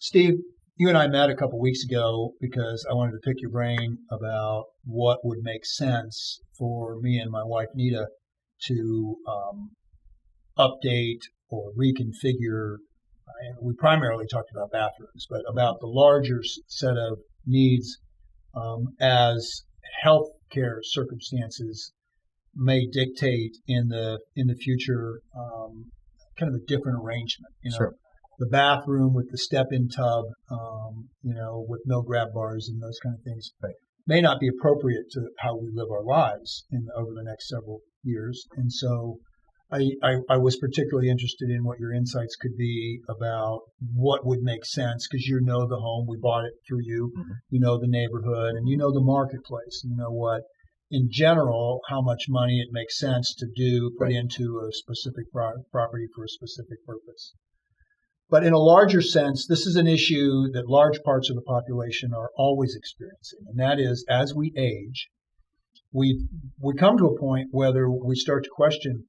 Steve, you and I met a couple weeks ago because I wanted to pick your brain about what would make sense for me and my wife Nita to update or reconfigure. And we primarily talked about bathrooms, but about the larger set of needs as healthcare circumstances may dictate in the future, kind of a different arrangement. Sure. The bathroom with the step-in tub, with no grab bars and those kind of things, Right. may not be appropriate to how we live our lives over the next several years. And so I was particularly interested in what your insights could be about what would make sense, because you know the home, we bought it through you, you know the neighborhood, and you know the marketplace, and you know what, in general, how much money it makes sense to put Right. into a specific property for a specific purpose. But in a larger sense, this is an issue that large parts of the population are always experiencing, and that is, as we age, we come to a point whether we start to question,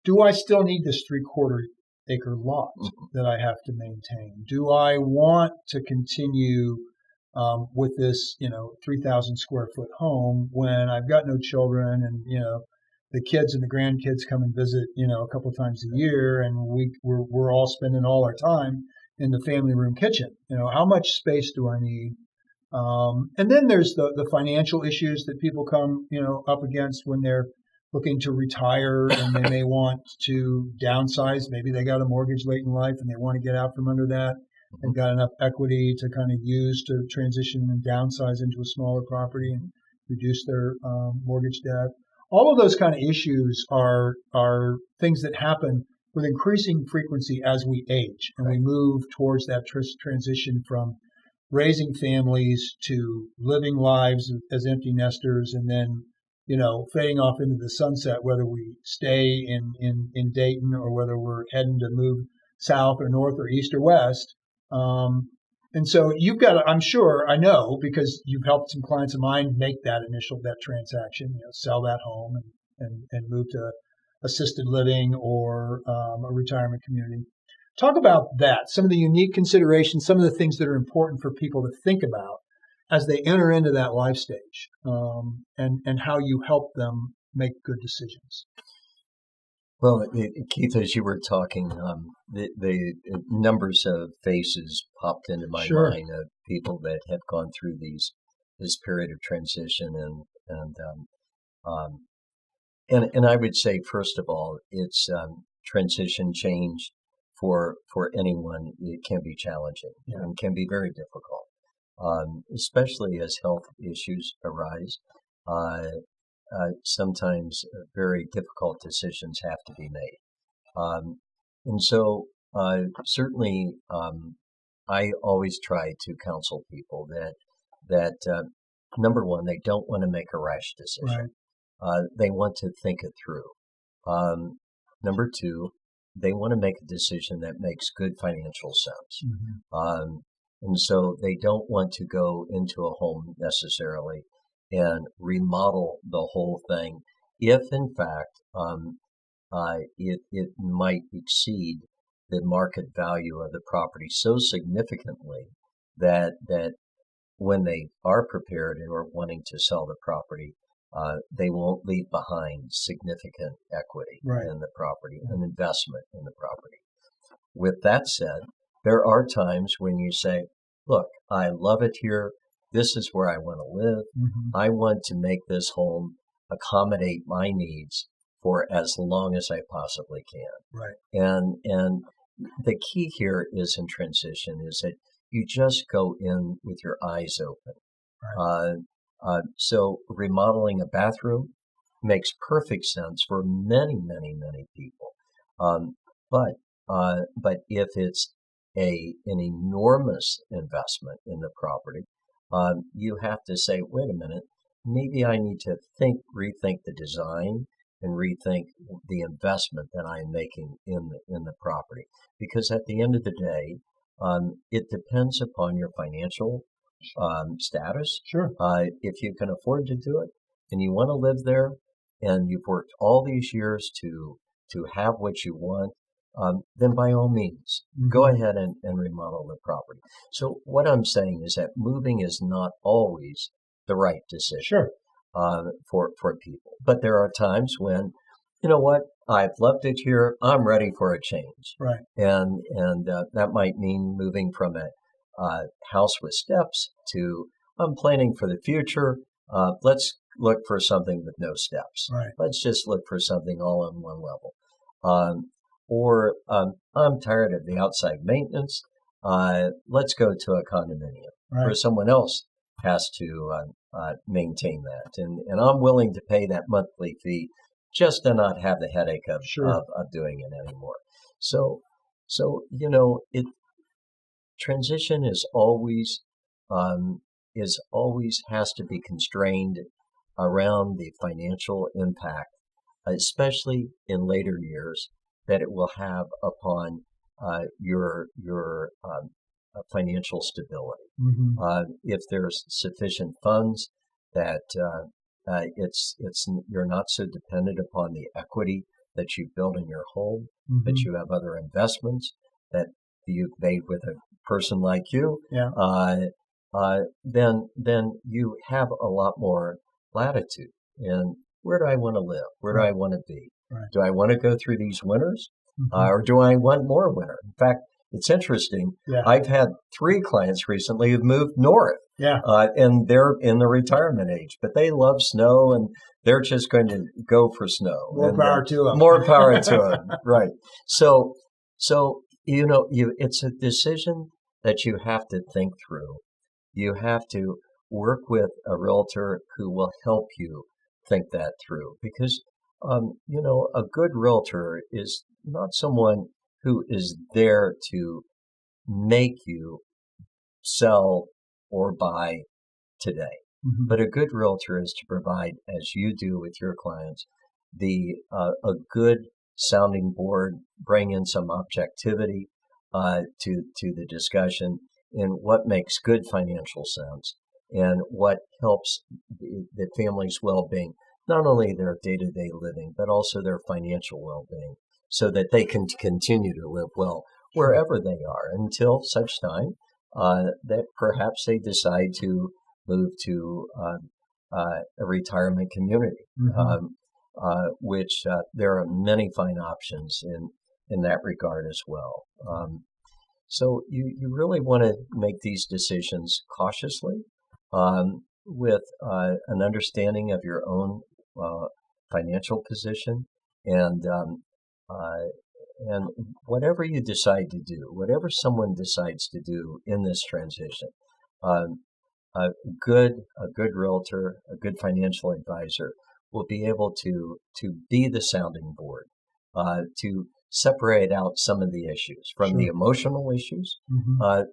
do I still need this 3/4 acre lot that I have to maintain? Do I want to continue with this, 3,000 square foot home when I've got no children, and the kids and the grandkids come and visit, a couple of times a year, and we're all spending all our time in the family room kitchen. How much space do I need? And then there's the financial issues that people come, up against when they're looking to retire, and they may want to downsize. Maybe they got a mortgage late in life and they want to get out from under that and got enough equity to kind of use to transition and downsize into a smaller property and reduce their mortgage debt. All of those kind of issues are things that happen with increasing frequency as we age and we move towards that transition from raising families to living lives as empty nesters, and then fading off into the sunset, whether we stay in Dayton or whether we're heading to move south or north or east or west. And so you've got to, I'm sure, I know, because you've helped some clients of mine make that transaction, sell that home and move to assisted living or a retirement community. Talk about that, some of the unique considerations, some of the things that are important for people to think about as they enter into that life stage, and how you help them make good decisions. Well, Keith, as you were talking, the numbers of faces popped into my Sure. mind of people that have gone through this period of transition, and I would say, first of all, it's transition change for anyone. It can be challenging and can be very difficult, especially as health issues arise. Sometimes very difficult decisions have to be made. And so certainly I always try to counsel people that number one, they don't want to make a rash decision. They want to think it through. Number two, they want to make a decision that makes good financial sense. And so they don't want to go into a home necessarily and remodel the whole thing if, in fact, it might exceed the market value of the property so significantly that when they are prepared and are wanting to sell the property, they won't leave behind significant equity in the property, an investment in the property. With that said, there are times when you say, look, I love it here. This is where I want to live. I want to make this home accommodate my needs for as long as I possibly can. And the key here is in transition is that you just go in with your eyes open. So remodeling a bathroom makes perfect sense for many, many, many people. But if it's an enormous investment in the property, you have to say, wait a minute, maybe I need to rethink the design and rethink the investment that I'm making in the property. Because at the end of the day, it depends upon your financial status. If you can afford to do it and you want to live there and you've worked all these years to have what you want, then by all means, go ahead and remodel the property. So what I'm saying is that moving is not always the right decision Sure. For people. But there are times when, you know what, I've loved it here, I'm ready for a change. Right. And that might mean moving from a house with steps to I'm planning for the future. Let's look for something with no steps. Right. Let's just look for something all on one level. Or I'm tired of the outside maintenance. Let's go to a condominium where someone else has to maintain that. And I'm willing to pay that monthly fee just to not have the headache of doing it anymore. So transition is always has to be constrained around the financial impact, especially in later years, that it will have upon your financial stability. If there's sufficient funds, that you're not so dependent upon the equity that you build in your home, but you have other investments that you've made with a person like you. Then you have a lot more latitude. And where do I want to live? Where do I want to be? Do I want to go through these winters? Or do I want more winter? In fact, it's interesting. I've had 3 clients recently who've moved north. And they're in the retirement age, but they love snow and they're just going to go for snow. More power to them. More power to them. Right. So it's a decision that you have to think through. You have to work with a realtor who will help you think that through, because a good realtor is not someone who is there to make you sell or buy today. But a good realtor is to provide, as you do with your clients, a good sounding board, bring in some objectivity to the discussion in what makes good financial sense and what helps the family's well-being, not only their day-to-day living, but also their financial well-being, so that they can continue to live well wherever they are until such time that perhaps they decide to move to a retirement community, which there are many fine options in that regard as well. So you really want to make these decisions cautiously, with an understanding of your own financial position, and whatever you decide to do, whatever someone decides to do in this transition, a good realtor, a good financial advisor will be able to be the sounding board, to separate out some of the issues from the emotional issues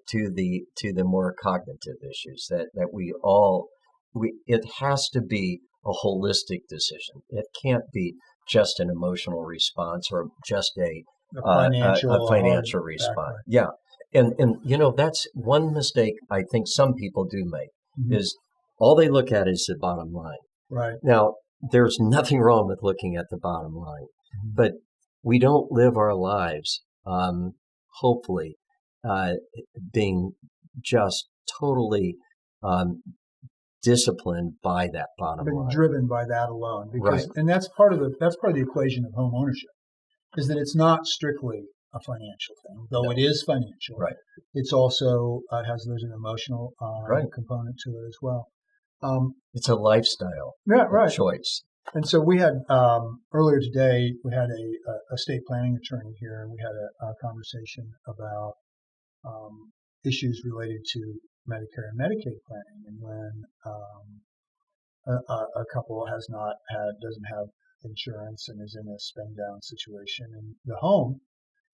to the more cognitive issues that it has to be a holistic decision. It can't be just an emotional response or just a financial response. Yeah. And that's one mistake I think some people do make, is all they look at is the bottom line. Right. Now, there's nothing wrong with looking at the bottom line, but we don't live our lives, hopefully, being just totally disciplined by that bottom line. Driven by that alone, because and that's part of the equation of home ownership, is that it's not strictly a financial thing, though it is financial. Right. It's also there's an emotional component to it as well. It's a lifestyle choice. And so we had earlier today, we had a state planning attorney here, and we had a conversation about issues related to Medicare and Medicaid planning, and when a couple doesn't have insurance and is in a spend down situation, and the home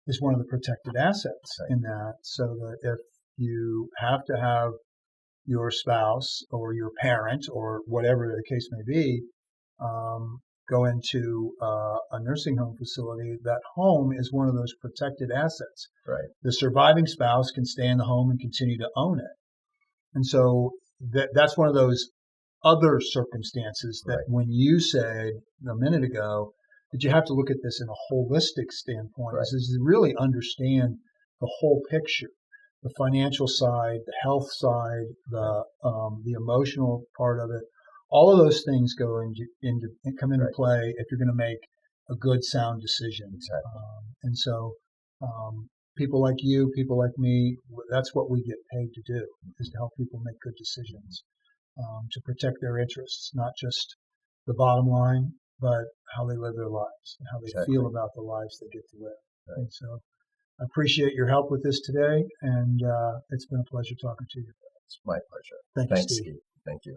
is one of the protected assets in that, so that if you have to have your spouse or your parent or whatever the case may be go into a nursing home facility, that home is one of those protected assets. Right. The surviving spouse can stay in the home and continue to own it. And so that's one of those other circumstances that when you said a minute ago, that you have to look at this in a holistic standpoint. Right. Is to really understand the whole picture, the financial side, the health side, the emotional part of it. All of those things come into Right. play if you're going to make a good, sound decision. Exactly. And so, people like you, people like me, that's what we get paid to do, is to help people make good decisions, to protect their interests, not just the bottom line, but how they live their lives and how they Exactly. feel about the lives they get to live. Right. And so I appreciate your help with this today, and it's been a pleasure talking to you. It's my pleasure. Thank you, Thanks, Steve. Steve. Thank you.